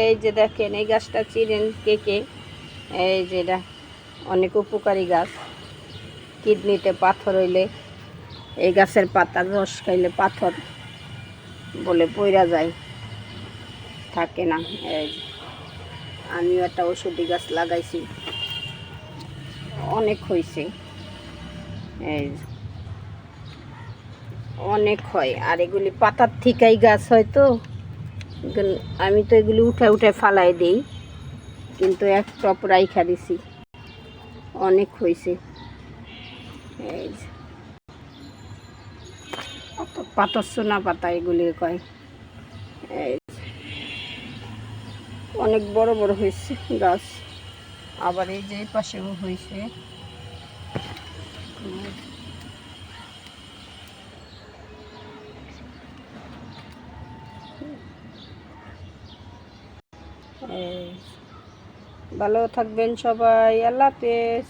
এই যে দেখেন এই গাছটা চিনেন কে কে? এই যেটা অনেক উপকারী গাছ। কিডনিতে পাথর হইলে এই গাছের পাতার রস খাইলে পাথর বলে পইরা যায়, থাকে না। এই আমিও একটা ওষুধি গাছ লাগাইছি, অনেক হয়েছে। এই অনেক হয়। আর এগুলি পাতার থিকাই গাছ হয়তো, আমি তো এগুলি উঠে উঠে ফালাই দিই, কিন্তু এক টপ রাইখা দিছি, অনেক হয়েছে। এই পাথর সোনা পাতা এগুলি কয়। এই অনেক বড় বড় হয়েছে গাছ। আবার এই যে পাশেও হয়েছে। ভালো থাকবেন সবাই, আল্লাহ হাফেজ।